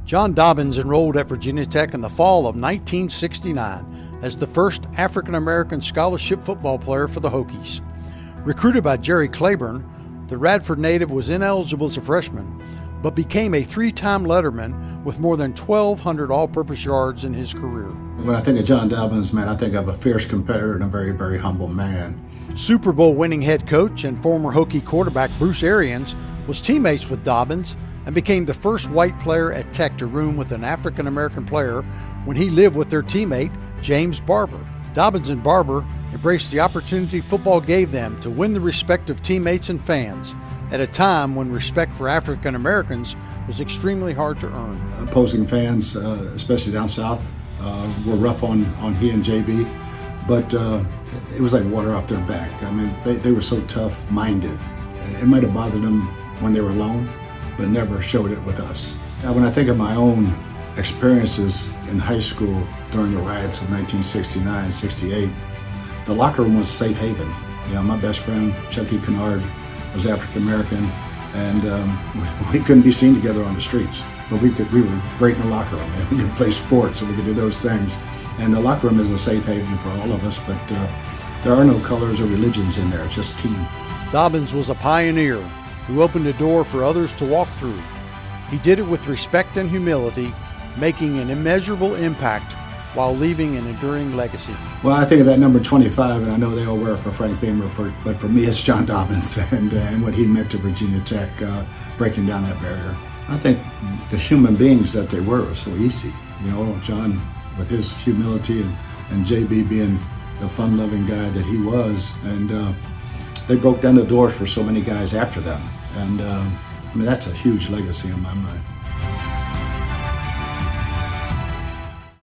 John Dobbins enrolled at Virginia Tech in the fall of 1969 as the first African-American scholarship football player for the Hokies. Recruited by Jerry Claiborne, the Radford native was ineligible as a freshman, but became a three-time letterman with more than 1,200 all-purpose yards in his career. When I think of John Dobbins, man, I think of a fierce competitor and a very, very humble man. Super Bowl winning head coach and former Hokie quarterback Bruce Arians was teammates with Dobbins and became the first white player at Tech to room with an African-American player when he lived with their teammate, James Barber. Dobbins and Barber embraced the opportunity football gave them to win the respect of teammates and fans at a time when respect for African-Americans was extremely hard to earn. Opposing fans, especially down south, were rough on he and JB, but it was like water off their back. I mean, they were so tough-minded. It might have bothered them when they were alone, but never showed it with us. Now, when I think of my own experiences in high school during the riots of 1969, 68, the locker room was a safe haven. You know, my best friend, Chucky Kennard, was African-American, and we couldn't be seen together on the streets, but we were great in the locker room. We could play sports and we could do those things. And the locker room is a safe haven for all of us, but there are no colors or religions in there, it's just team. Dobbins was a pioneer who opened a door for others to walk through. He did it with respect and humility, making an immeasurable impact while leaving an enduring legacy. Well, I think of that number 25, and I know they all wear it for Frank Beamer, but for me it's John Dobbins and what he meant to Virginia Tech, breaking down that barrier. I think the human beings that they were so easy. You know, John with his humility and JB being the fun-loving guy that he was, and they broke down the doors for so many guys after them. And I mean, that's a huge legacy in my mind.